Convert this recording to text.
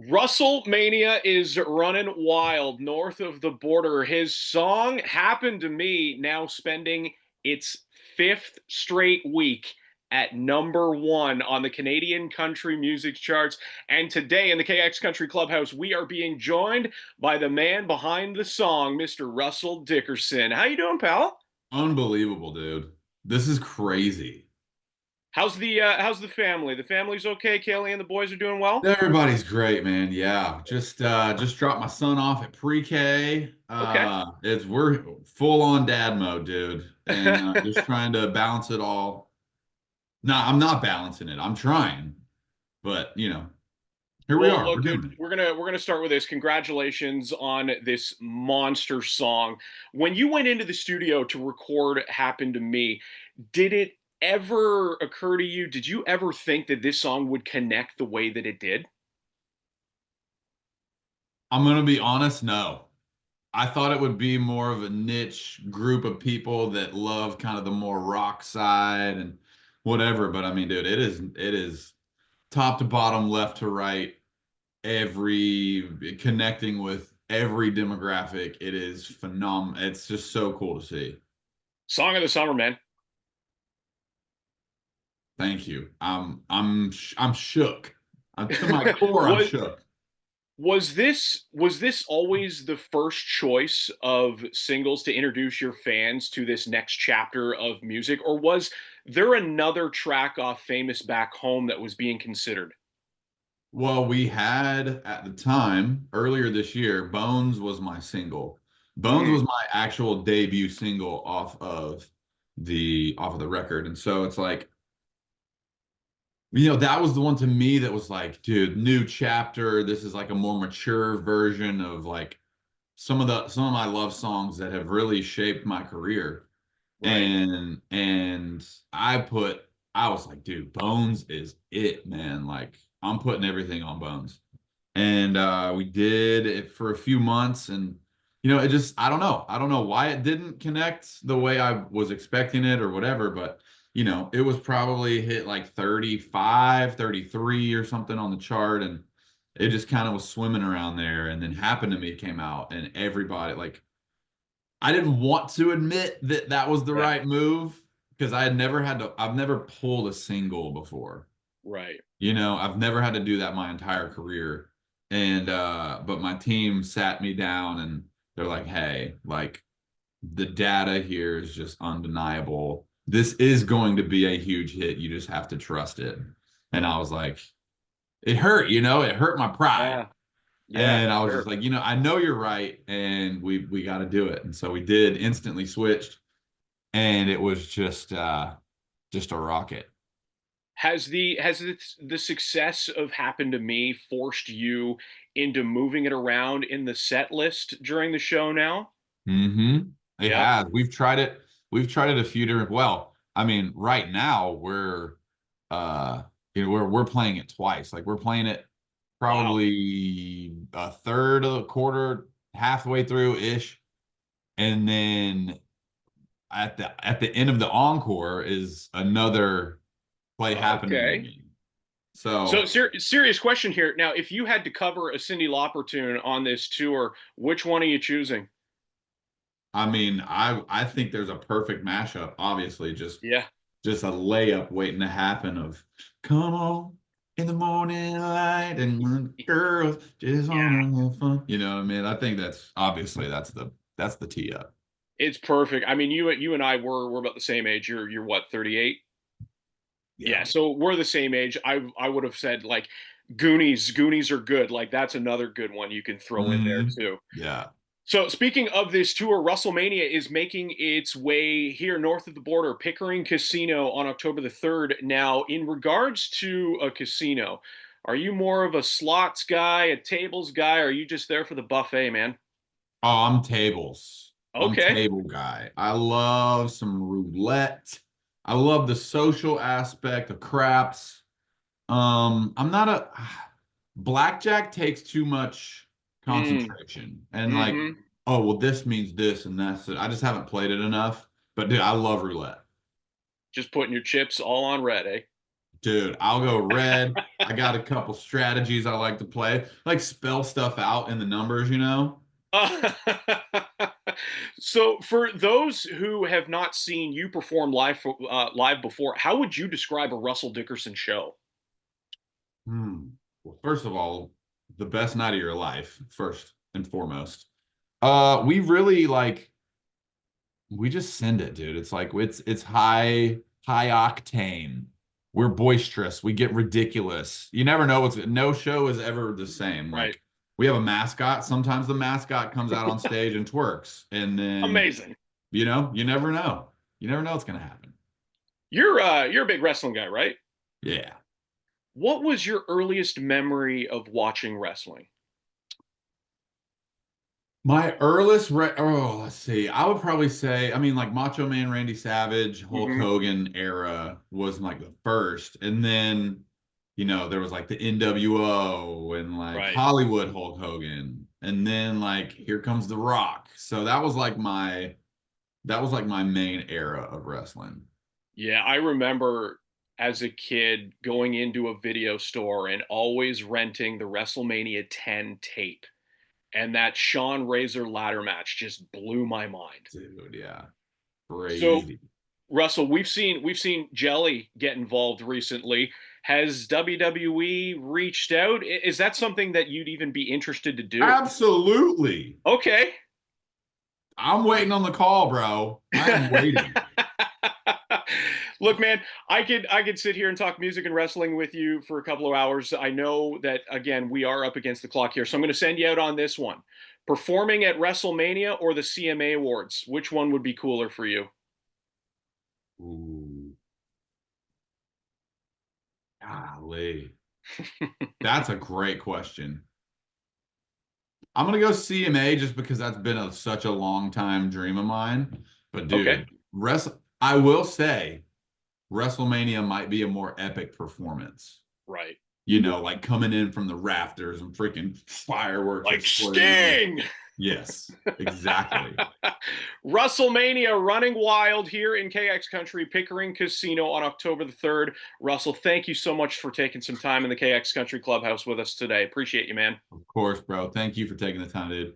Russell Mania is running wild north of the border. His song Happened to Me now spending its fifth straight week at number one on the Canadian country music charts. And today in the KX Country Clubhouse, we are being joined by the man behind the song, Mr. Russell Dickerson. How you doing, pal? Unbelievable, dude. This is crazy. How's the family? The family's okay. Kaylee and the boys are doing well? Everybody's great, man. Yeah. Just dropped my son off at pre-K. Okay. We're full on dad mode, dude. And just trying to balance it all. No, I'm not balancing it. I'm trying. But, here we Well, are. We're look, dude, doing it. we're gonna start with this. Congratulations on this monster song. When you went into the studio to record "Happened to Me," did it ever occur to you? Did you ever think that this song would connect the way that it did? I'm gonna be honest, no. I thought it would be more of a niche group of people that love kind of the more rock side and whatever. But I mean, dude, it is top to bottom, left to right, every connecting with every demographic. It is phenomenal. It's just so cool to see. Song of the summer, man. Thank you. I'm shook. To my core, I'm Was shook. was this always the first choice of singles to introduce your fans to this next chapter of music, or was there another track off Famous Back Home that was being considered? Well, we had at the time earlier this year, Bones was my single. Bones Mm, was my actual debut single off of the record. And so it's like, that was the one to me that was like, dude, new chapter. This is like a more mature version of like some of my love songs that have really shaped my career. right. And I was like, dude, Bones is it, man. Like I'm putting everything on Bones. And we did it for a few months, and it just I don't know why it didn't connect the way I was expecting it or whatever, but it was probably hit like 35, 33 or something on the chart, and it just kind of was swimming around there. And then Happened to Me came out, and everybody, like, I didn't want to admit that that was the Yeah, right move because I've never pulled a single before. right. I've never had to do that my entire career. And but my team sat me down and they're like, "Hey, like the data here is just undeniable. This is going to be a huge hit. You just have to trust it." And I was like, it hurt, it hurt my pride. Yeah, yeah, And I was just sure. like, I know you're right, and we got to do it. And so we did, instantly switched, and it was just a rocket. Has the success of Happened to Me forced you into moving it around in the set list during the show now? It Yep. has. We've tried it a few different. Well, I mean, right now uh we're playing it twice. Like we're playing it Wow. probably a third of the quarter, halfway through ish, and then at the end of the encore is another play happening to Okay. me. So So serious question here. Now, if you had to cover a Cyndi Lauper tune on this tour, which one are you choosing? I mean, I think there's a perfect mashup. Obviously, just Yeah. just a layup waiting to happen of come on in the morning light and girls just Yeah. wanna have fun. You know what I mean? I think that's obviously that's the tee up. It's perfect. I mean, you and I we're about the same age. You're what, 38? Yeah, Yeah. so we're the same age. I would have said like Goonies. Goonies are good. Like that's another good one you can throw in there Hmm. too. Yeah. So speaking of this tour, WrestleMania is making its way here north of the border, Pickering Casino on October the 3rd. Now, in regards to a casino, are you more of a slots guy, a tables guy, or are you just there for the buffet, man? Oh, I'm tables. I'm Okay. table guy. I love some roulette. I love the social aspect of craps. I'm not a blackjack takes too much Mm. concentration and like, Mm-hmm. oh well, this means this and that's it. I just haven't played it enough. But dude, I love roulette. Just putting your chips all on red, eh? Dude, I'll go red. I got a couple strategies I like to play, like spell stuff out in the numbers, you know? Uh, so, for those who have not seen you perform live before, how would you describe a Russell Dickerson show? Hmm. Well, first of all, the best night of your life, first and foremost. We really like we just send it, dude. It's like it's high octane. We're boisterous. We get ridiculous. You never know what's no show is ever the same. Right. Like we have a mascot. Sometimes the mascot comes out on stage and twerks. And then, Amazing. you never know. You never know what's gonna happen. You're a big wrestling guy, right? Yeah. What was your earliest memory of watching wrestling? My let's see. I would probably say, I mean, like Macho Man Randy Savage, Hulk Hmm. Hogan era was like the first. And then, there was like the NWO and like Right. Hollywood Hulk Hogan. And then like here comes The Rock. So that was like my main era of wrestling. Yeah, I remember as a kid going into a video store and always renting the WrestleMania 10 tape. And that Shawn Razor ladder match just blew my mind. Dude, yeah. So, Crazy. Russell, we've seen Jelly get involved recently. Has WWE reached out? Is that something that you'd even be interested to do? Absolutely. Okay. I'm waiting on the call, bro. I am waiting. Look, man, I could sit here and talk music and wrestling with you for a couple of hours. I know that again we are up against the clock here, so I'm going to send you out on this one. Performing at WrestleMania or the CMA Awards, which one would be cooler for you? Ooh, golly. That's a great question. I'm gonna go CMA just because that's been such a long time dream of mine. But Okay. dude, I will say WrestleMania might be a more epic performance. Right. Like coming in from the rafters and freaking fireworks Like exploding. Sting. Yes, exactly. WrestleMania running wild here in KX Country, Pickering Casino on October the 3rd. Russell, thank you so much for taking some time in the KX Country Clubhouse with us today. Appreciate you, man. Of course, bro. Thank you for taking the time, dude.